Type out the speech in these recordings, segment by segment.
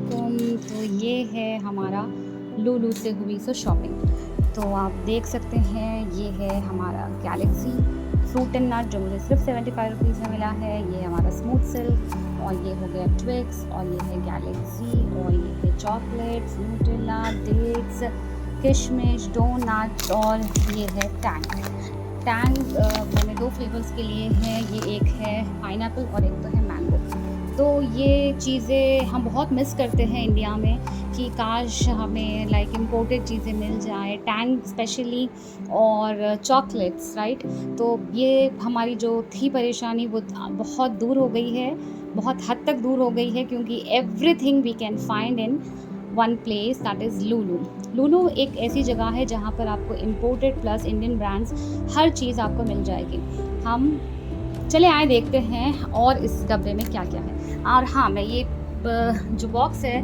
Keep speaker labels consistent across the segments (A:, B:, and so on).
A: वालेकुम। तो ये है हमारा लुलु से हुई सो शॉपिंग। तो आप देख सकते हैं ये है हमारा गैलेक्सी फ्रूट एंड नट जो मुझे सिर्फ 75 रुपीज़ में मिला है। ये हमारा स्मूथ सिल्क और ये हो गया ट्विक्स और ये है गैलेक्सी और ये है चॉकलेट्स, न्यूटेला, डेट्स, किशमिश, डोनट और ये है टैंग। मैंने 2 फ्लेवर्स के लिए हैं। ये एक है पाइनएप्पल और एक तो है मैंगो। तो ये चीज़ें हम बहुत मिस करते हैं इंडिया में कि काश हमें लाइक इम्पोर्टेड चीज़ें मिल जाए, टैंग स्पेशली और चॉकलेट्स, राइट। तो ये हमारी जो थी परेशानी वो बहुत दूर हो गई है, बहुत हद तक दूर हो गई है, क्योंकि everything we can find in one place, that is Lulu. Lulu एक ऐसी जगह है जहाँ पर आपको इम्पोर्टेड प्लस इंडियन ब्रांड्स हर चीज़ आपको मिल जाएगी। हम चले आए देखते हैं और इस डब्बे में क्या क्या है। और हाँ, मैं ये जो बॉक्स है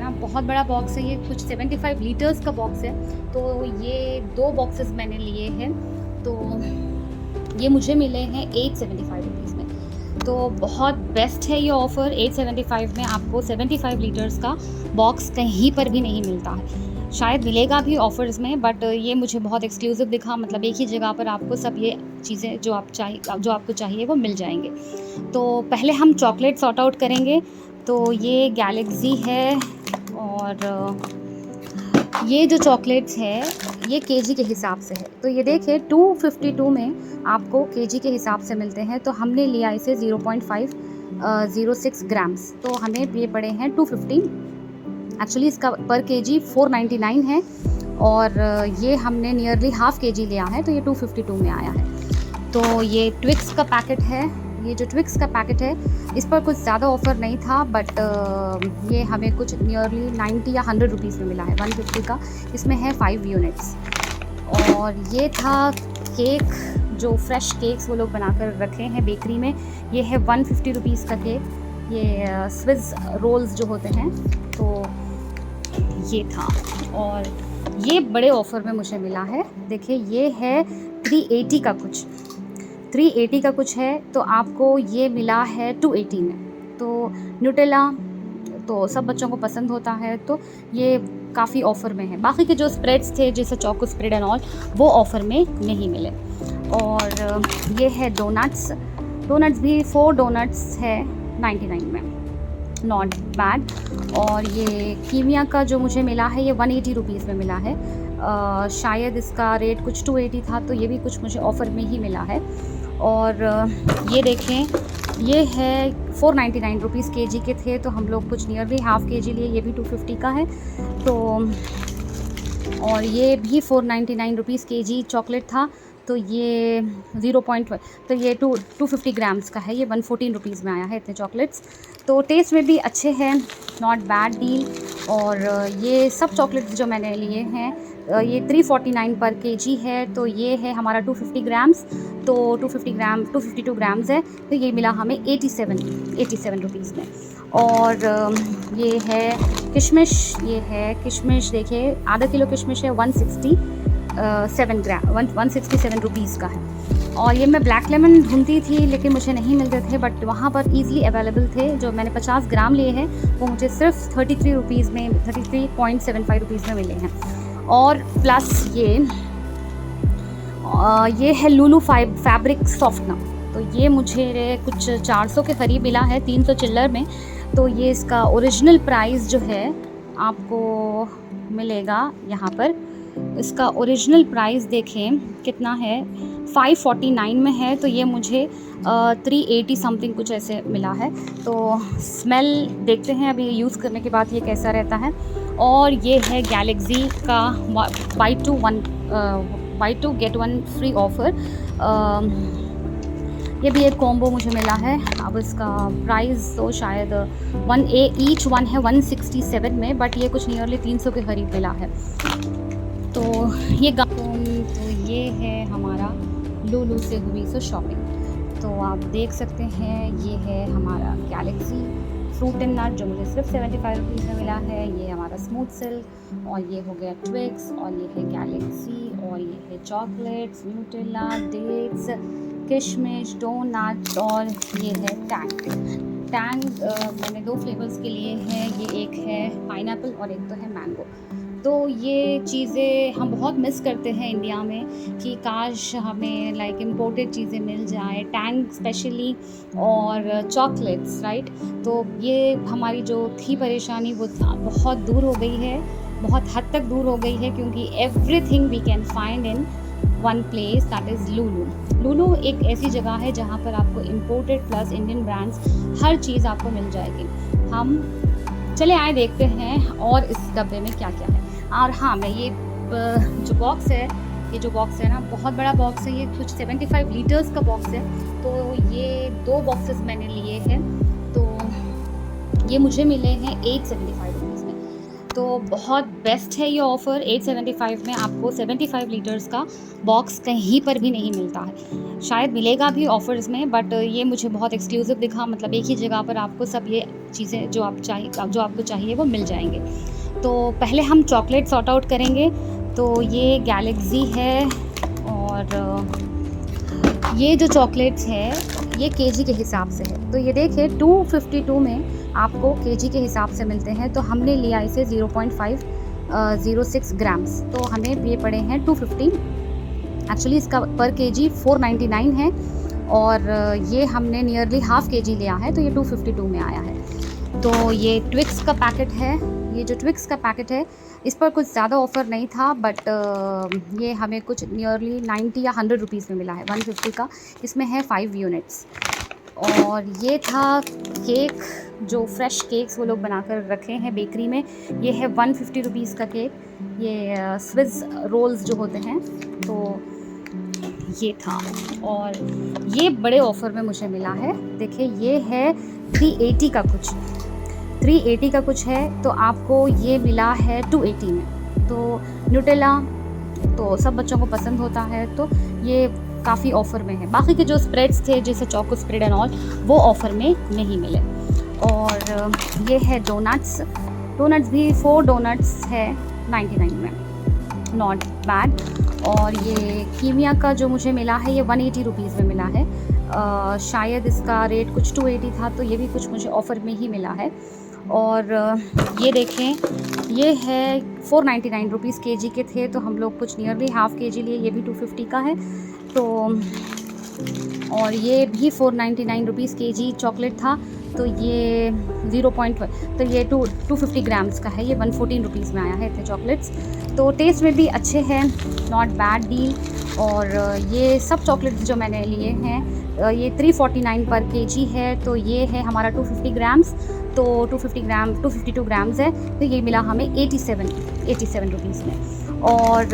A: ना, बहुत बड़ा बॉक्स है। ये कुछ 75 लीटर्स का बॉक्स है। तो ये 2 बॉक्सेस मैंने लिए हैं, तो ये मुझे मिले हैं 875 रुपीज़ में। तो बहुत बेस्ट है ये ऑफ़र। 875 में आपको 75 लीटर्स का बॉक्स कहीं पर भी नहीं मिलता है। शायद मिलेगा भी ऑफ़र्स में, बट ये मुझे बहुत एक्सक्लूसिव दिखा। मतलब एक ही जगह पर आपको सब ये चीज़ें जो आपको चाहिए वो मिल जाएंगे। तो पहले हम चॉकलेट सॉर्ट आउट करेंगे। तो ये गैलेक्सी है और ये जो चॉकलेट्स है ये केजी के हिसाब से है। तो ये देखिए 252 में आपको केजी के हिसाब से मिलते हैं। तो हमने लिया इसे 0.506 ग्राम्स। तो हमें ये पड़े हैं 250। एक्चुअली इसका पर केजी 499 है और ये हमने नियरली हाफ केजी लिया है, तो ये 252 में आया है। तो ये ट्विक्स का पैकेट है। ये जो ट्विक्स का पैकेट है इस पर कुछ ज़्यादा ऑफ़र नहीं था, बट ये हमें कुछ नियरली 90 या 100 रुपीज़ में मिला है। 150 का इसमें है 5 यूनिट्स। और ये था केक, जो फ्रेश केक्स वो लोग बनाकर रखे हैं बेकरी में। ये है 150 रुपीज़ का केक। ये स्विस रोल्स जो होते हैं, तो ये था। और ये बड़े ऑफ़र में मुझे मिला है। देखिए ये है 380 का कुछ है, तो आपको ये मिला है 280 में। तो न्यूटेला तो सब बच्चों को पसंद होता है, तो ये काफ़ी ऑफ़र में है। बाकी के जो स्प्रेड्स थे जैसे चोको स्प्रेड एंड ऑल, वो ऑफ़र में नहीं मिले। और ये है डोनट्स भी 4 डोनट्स है 99 में, नॉट बैड। और ये कीमिया का जो मुझे मिला है ये 180 रुपीज़ में मिला है। शायद इसका रेट कुछ 280 था, तो ये भी कुछ मुझे ऑफ़र में ही मिला है। और ये देखें ये है 499 रुपीज़ केजी के थे, तो हम लोग कुछ नियरली हाफ़ केजी लिए। ये भी 250 का है। तो और ये भी 499 रुपीज़ केजी चॉकलेट था। तो ये 0.1, तो ये 250 ग्राम्स का है। ये 114 रुपीज़ में आया है इतने चॉकलेट्स। तो टेस्ट में भी अच्छे हैं, नॉट बैड डील। और ये सब चॉकलेट्स जो मैंने लिए हैं ये 349 पर केजी है। तो ये है हमारा 250 ग्राम्स। तो 252 ग्राम्स है, तो ये मिला हमें 87 रुपीज़ में। और ये है किशमिश देखिए, आधा किलो किशमिश है 167 रुपीज़ का है। और ये मैं ब्लैक लेमन ढूंढती थी लेकिन मुझे नहीं मिलते थे, बट वहाँ पर ईज़िली अवेलेबल थे। जो मैंने 50 ग्राम लिए हैं वो मुझे सिर्फ 33 रुपीज़ में, 33.75 रुपीज़ में मिले हैं। और प्लस ये है लुलु फैब्रिक सॉफ्टनर। तो ये मुझे कुछ 400 के करीब मिला है, 300 चिल्लर में। तो ये इसका ओरिजिनल प्राइस जो है आपको मिलेगा यहाँ पर। इसका ओरिजिनल प्राइस देखें कितना है, 549 में है। तो ये मुझे 380 समथिंग कुछ ऐसे मिला है। तो स्मेल देखते हैं अभी यूज़ करने के बाद ये कैसा रहता है। और ये है गैलेक्सी का buy two get one free offer. ये भी एक कॉम्बो मुझे मिला है। अब इसका प्राइस तो शायद ईच वन है 167 में, बट ये कुछ नियरली 300 के करीब मिला है। तो ये है हमारा लुलु से हुई सो शॉपिंग। तो आप देख सकते हैं ये है हमारा गैलेक्सी फ्रूट एंड नट जो मुझे सिर्फ 75 रुपीज़ में मिला है। ये हमारा स्मूथ सिल्क और ये हो गया ट्विक्स और ये है गैलेक्सी और ये है चॉकलेट्स, न्यूटेला, डेट्स, किशमिश, डोनट और ये है टैंग। टैंग मैंने 2 फ्लेवर्स के लिए हैं, ये एक है पाइनएप्पल और एक तो है मैंगो। तो ये चीज़ें हम बहुत मिस करते हैं इंडिया में कि काश हमें लाइक इम्पोर्टेड चीज़ें मिल जाए, टैंग स्पेशली और चॉकलेट्स, राइट। तो ये हमारी जो थी परेशानी वो बहुत दूर हो गई है, बहुत हद तक दूर हो गई है, क्योंकि everything we can find in one place, that is Lulu. Lulu एक ऐसी जगह है जहाँ पर आपको इम्पोर्टेड प्लस इंडियन ब्रांड्स हर चीज़ आपको मिल जाएगी। हम चले आए देखते हैं और इस डब्बे में क्या क्या है। और हाँ, मैं ये जो बॉक्स है, ये जो बॉक्स है ना, बहुत बड़ा बॉक्स है, ये कुछ 75 लीटर्स का बॉक्स है। तो ये 2 बॉक्सेस मैंने लिए हैं, तो ये मुझे मिले हैं 875 रुपीज़ में। तो बहुत बेस्ट है ये ऑफ़र। 875 में आपको 75 लीटर्स का बॉक्स कहीं पर भी नहीं मिलता है, शायद मिलेगा भी ऑफ़र्स में, बट ये मुझे बहुत एक्सक्लूसिव दिखा। मतलब एक ही जगह पर आपको सब ये चीज़ें जो आपको चाहिए वो मिल जाएंगे। तो पहले हम चॉकलेट सॉर्ट आउट करेंगे। तो ये गैलेक्सी है, और ये जो चॉकलेट्स है ये केजी के हिसाब से है। तो ये देखिए 252 में आपको केजी के हिसाब से मिलते हैं। तो हमने लिया इसे 0.506 ग्राम्स, तो हमें ये पड़े हैं 250। एक्चुअली इसका पर केजी 499 है, और ये हमने नियरली हाफ केजी लिया है, तो ये 252 में आया है। तो ये ट्विक्स का पैकेट है। ये जो ट्विक्स का पैकेट है इस पर कुछ ज़्यादा ऑफ़र नहीं था, बट ये हमें कुछ नियरली 90 या 100 रुपीज़ में मिला है, 150 का। इसमें है 5 यूनिट्स। और ये था केक, जो फ्रेश केक्स वो लोग बनाकर रखे हैं बेकरी में। ये है 150 रुपीज़ का केक। ये स्विस रोल्स जो होते हैं, तो ये था। और ये बड़े ऑफ़र में मुझे मिला है। देखिए ये है 380 का कुछ है, तो आपको ये मिला है 280 में। तो न्यूटेला तो सब बच्चों को पसंद होता है, तो ये काफ़ी ऑफ़र में है। बाकी के जो स्प्रेड्स थे, जैसे चोको स्प्रेड एंड ऑल, वो ऑफ़र में नहीं मिले। और ये है डोनट्स भी 4 डोनट्स है 99 में, नॉट बैड। और ये कीमिया का जो मुझे मिला है ये 180 रुपीज़ में मिला है। शायद इसका रेट कुछ 280 था, तो ये भी कुछ मुझे ऑफ़र में ही मिला है। और ये देखें, ये है 499 रुपीज़ केजी के थे, तो हम लोग कुछ नियरली हाफ़ केजी लिए। ये भी 250 का है। तो और ये भी 499 रुपीज़ केजी चॉकलेट था, तो ये 0.1, तो ये 250 ग्राम्स का है। ये 114 रुपीज़ में आया है इतने चॉकलेट्स। तो टेस्ट में भी अच्छे हैं, नॉट बैड डील। और ये सब चॉकलेट्स जो मैंने लिए हैं ये 349 पर केजी है। तो ये है हमारा 250 ग्राम्स, तो 252 ग्राम्स है, तो ये मिला हमें 87 रुपीज़ में। और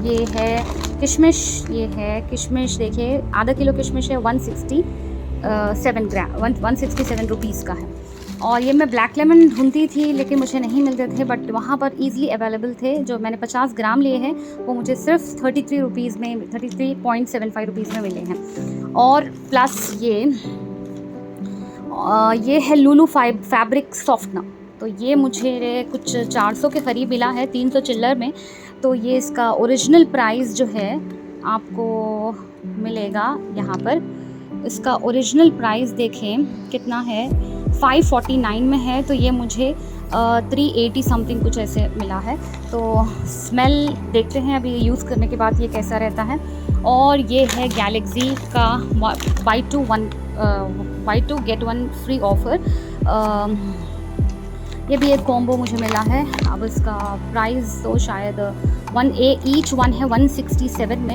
A: ये है किशमिश, देखिए आधा किलो किशमिश है, 167 रुपीज़ का है। और ये मैं ब्लैक लेमन ढूंढती थी, लेकिन मुझे नहीं मिलते थे, बट वहाँ पर ईज़िली अवेलेबल थे। जो मैंने 50 ग्राम लिए हैं वो मुझे सिर्फ 33.75 रुपीज़ में मिले हैं। और प्लस ये है लुलु फैब्रिक सॉफ्टनर। तो ये मुझे कुछ 400 के करीब मिला है, 300 चिल्लर में। तो ये इसका ओरिजिनल प्राइस जो है आपको मिलेगा यहाँ पर। इसका ओरिजिनल प्राइस देखें कितना है, 549 में है। तो ये मुझे 380 समथिंग कुछ ऐसे मिला है। तो स्मेल देखते हैं अभी यूज़ करने के बाद ये कैसा रहता है। और ये है गैलेक्सी का buy 2 get 1 फ्री ऑफ़र। ये भी एक कॉम्बो मुझे मिला है। अब इसका प्राइस तो शायद ईच वन है 167 में।